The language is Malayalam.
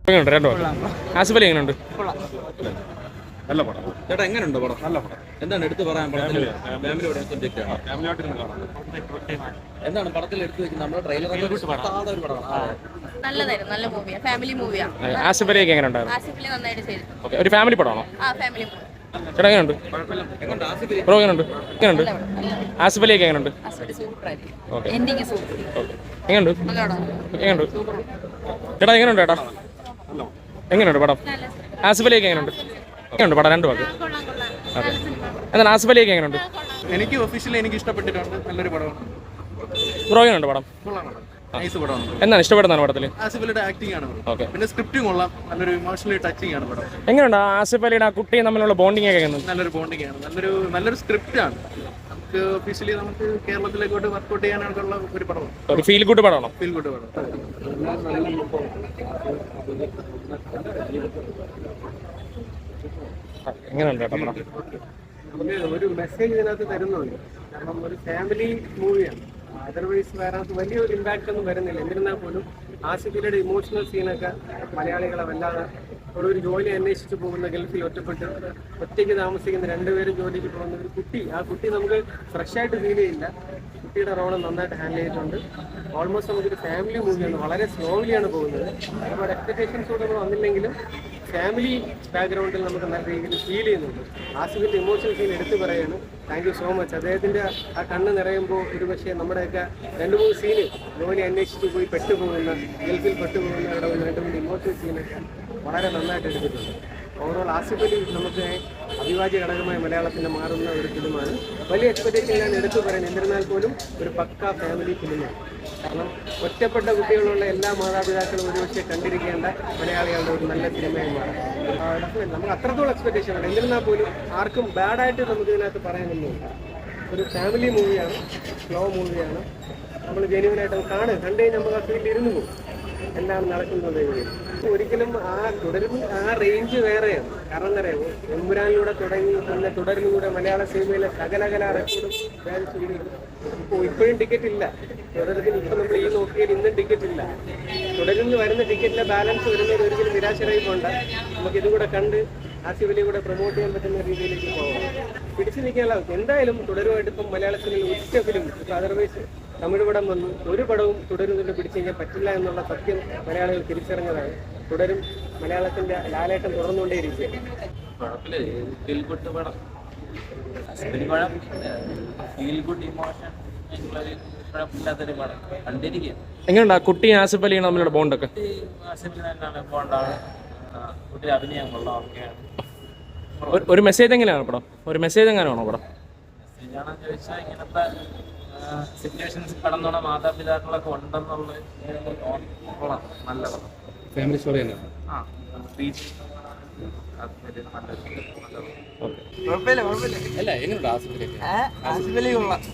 എങ്ങനെയുണ്ട് രണ്ടോ? ആസിഫ് അലി എങ്ങനെയുണ്ട്? നല്ല പടം. ചേട്ടാ എങ്ങനെയുണ്ട് പടം? നല്ല പടം. എന്താണ് എടുത്തു പറയാൻ പടത്തിൽ? ഫാമിലിയുടെ സബ്ജക്റ്റ് ആണ്. എന്താണ് പടത്തിൽ എടുത്തു വെക്കുന്നത്? നമ്മുടെ ട്രെയിലർ സാധാ ഒരു പടമാണ്. നല്ലതായിരുന്നു, നല്ല മൂവിയാ, ഫാമിലി മൂവിയാ. ആസിഫ് അലിയൊക്കെ എങ്ങനെയുണ്ടായിരുന്നു? ആസിഫ് അലി നന്നായിട്ട് ചെയ്തു. ഓക്കെ, ഒരു ഫാമിലി പടമാണോ? Family movie. ചേട്ടാ എങ്ങനെയുണ്ട്? എങ്ങനെയുണ്ട് ആസിഫ് അലി? ബ്രോ എങ്ങനെയുണ്ട്? എങ്ങനെയുണ്ട്? ആസിഫ് അലിയൊക്കെ എങ്ങനെയുണ്ട്? Okay, ending super. എങ്ങനെയുണ്ട്? എങ്ങനെയുണ്ട് ചേട്ടാ? എങ്ങനെയുണ്ട് ചേട്ടാ? എങ്ങനെയുണ്ട് പടം? ആസിഫ് അലിയൊക്കെ എങ്ങനെയുണ്ട്? എങ്ങനെയുണ്ട് പടം? രണ്ട് വാക്ക്. ഓക്കെ, എന്താണ് ആസിഫ് അലിയൊക്കെ എങ്ങനെയുണ്ട്? എനിക്ക് ഒഫീഷ്യലി എനിക്ക് ഇഷ്ടപ്പെട്ടിട്ടുണ്ട്. നല്ലൊരു പടമാണ്. ബ്രോ എങ്ങനെയുണ്ട് പടം? നൈസ് പടമാണ്. എന്താണ് ഇഷ്ടപ്പെടുന്നതാണ് പടത്തിൽ? ആസിഫ് അലിയുടെ ആക്ടിംഗ് ആണ്. ഓക്കെ, പിന്നെ സ്ക്രിപ്റ്റും കൊള്ളാം. നല്ലൊരു ഇമോഷണലി ടച്ചിങ് ആണ് പടം. എങ്ങനെയുണ്ട് ആസിഫ് അലിയുടെ ആ കുട്ടിയും തമ്മിലുള്ള ബോണ്ടിങ് ഒക്കെ എങ്ങനെയുണ്ട്? നല്ലൊരു ബോണ്ടിങ് ആണ്. നല്ലൊരു സ്ക്രിപ്റ്റ് ആണ്. നമുക്ക് ഒഫീഷ്യലി നമുക്ക് കേരളത്തിലേക്കോട്ട് വർക്കൗട്ട് ചെയ്യാനായിട്ടുള്ള ഒരു പടമാണ്. ഒരു ഫീൽ ഗുഡ് പടമാണോ? ഫീൽ ഗുഡ് പടം. എങ്ങനെയുണ്ട് ചേട്ടാ പടം? നമുക്ക് ഒരു മെസ്സേജ് ഇതിനകത്ത് തരുന്നുണ്ട്. കാരണം ഒരു ഫാമിലി മൂവിയാണ്. അതർവൈസ് വേറെ വലിയൊരു ഇമ്പാക്റ്റ് ഒന്നും വരുന്നില്ല. എന്നിരുന്നാൽ പോലും ആസിഫിയുടെ ഇമോഷണൽ സീനൊക്കെ മലയാളികളെ വല്ലാതെ ഒരു ജോലി അന്വേഷിച്ച് പോകുന്ന ഗൾഫിൽ ഒറ്റയ്ക്ക് താമസിക്കുന്ന രണ്ടുപേരും ജോലിക്ക് പോകുന്ന ഒരു കുട്ടി, ആ കുട്ടി നമുക്ക് ഫ്രഷായിട്ട് ഫീൽ ചെയ്യില്ല. കുട്ടിയുടെ റോള് നന്നായിട്ട് ഹാൻഡിൽ ചെയ്തിട്ടുണ്ട്. ഓൾമോസ്റ്റ് നമുക്കൊരു ഫാമിലി മൂവിയാണ്. വളരെ സ്ലോലിയാണ് പോകുന്നത്. ഒരുപാട് എക്സ്പെക്ടേഷൻസോടെ നമ്മൾ വന്നില്ലെങ്കിലും ഫാമിലി ബാക്ക്ഗ്രൗണ്ടിൽ നമുക്ക് നല്ല രീതിയിൽ ഫീൽ ചെയ്യുന്നുണ്ട്. ആസിഫിൻ്റെ ഇമോഷണൽ സീൻ എടുത്തു പറയുകയാണ്. Thank you so much. അദ്ദേഹത്തിൻ്റെ ആ കണ്ണ് നിറയുമ്പോൾ ഒരു പക്ഷേ നമ്മുടെയൊക്കെ 2-3 സീന് ജോലി അന്വേഷിച്ച് പോയി പെട്ടുപോകുന്ന, ഗൾഫിൽ പെട്ടുപോകുന്നവരുടെ 2-3 ഇമോഷണൽ സീനൊക്കെ വളരെ നന്നായിട്ട് എടുത്തിട്ടുണ്ട്. ഓവറോൾ ആസിഫ് അലി നമുക്ക് അവിഭാജ്യ ഘടകമായി മലയാളത്തിൻ്റെ മാറുന്ന ഒരു ഫിലിമാണ്. വലിയ എക്സ്പെക്ടേഷൻ ഞാൻ എടുത്തു പറയുന്നത്. എന്നിരുന്നാൽ പോലും ഒരു പക്ക ഫാമിലി ഫിലിമാണ്. കാരണം ഒറ്റപ്പെട്ട കുട്ടികളുള്ള എല്ലാ മാതാപിതാക്കളും ഒരുപക്ഷെ കണ്ടിരിക്കേണ്ട മലയാളികളുടെ ഒരു നല്ല സിനിമയായി മാറും. നമുക്ക് അത്രത്തോളം എക്സ്പെക്ടേഷൻ ഉണ്ട്. എന്നിരുന്നാൽ പോലും ആർക്കും ബാഡായിട്ട് നമുക്ക് ഇതിനകത്ത് പറയാനൊന്നുമില്ല. ഒരു ഫാമിലി മൂവിയാണ്, സ്ലോ മൂവിയാണ്. നമ്മൾ ജെന്യുവനായിട്ട് കണ്ടു കഴിഞ്ഞാൽ നമുക്ക് ആ ഫീൽഡിൽ ഇരുന്ന് പോകും എന്താണ് നടക്കുന്നത്. ഒരിക്കലും ആ റേഞ്ച് വേറെയാണ്. കാരണം എന്താ പറയുക, എമ്പുരാനിലൂടെ തുടങ്ങി പിന്നെ തുടരിലൂടെ മലയാള സിനിമയിലെ സകലകല റെക്കോർഡും ഇപ്പോൾ ഇപ്പോഴും ടിക്കറ്റ് ഇല്ല. തുടരത്തിന് ഇപ്പം നമ്മൾ ഈ നോക്കിയാൽ ഇന്നും ടിക്കറ്റ് ഇല്ല. തുടരിൽ നിന്ന് വരുന്ന ടിക്കറ്റിലെ ബാലൻസ് വരുന്നത് ഒരിക്കലും നിരാശരായി പോകണ്ട. നമുക്ക് ഇതുകൂടെ കണ്ട് ആസിഫ് അലി കൂടെ പ്രൊമോട്ട് ചെയ്യാൻ പറ്റുന്ന രീതിയിലേക്ക് പോകാം. പിടിച്ചു നിൽക്കാനുള്ള എന്തായാലും തുടരുമായിട്ട് ഇപ്പം മലയാളത്തിൽ ഒറ്റ ഫിലിം ഇപ്പം അതർവൈസ് തമിഴ് പടം വന്നു ഒരു പടവും തുടരുന്നുണ്ട് പിടിച്ചു കഴിഞ്ഞാൽ പറ്റില്ല എന്നുള്ള സത്യം മലയാളികൾ തിരിച്ചറിഞ്ഞതാണ്. തുടരും മലയാളത്തിന്റെ ലാലേട്ടം തുടർന്നുകൊണ്ടേയിരിക്കുകയാണ്. എങ്ങനെയുണ്ട് ആ കുട്ടിയും ആസിഫ് അലിയും തമ്മിലുള്ള ബോണ്ടൊക്കെ? ഒരു മെസ്സേജ് എങ്ങനെയാണ് പടം? ഒരു മെസ്സേജ് എങ്ങനെയാണോ പടം? സിറ്റുവേഷൻസ് കടന്നുള്ള മാതാപിതാക്കളൊക്കെ ഉണ്ടെന്നുള്ള നല്ല ഫാമിലി സ്റ്റോറി തന്നെ. അല്ല എങ്ങനെയുണ്ട് ആസിഫ് അലി? ആസിഫ് അലി കൊള്ളാം.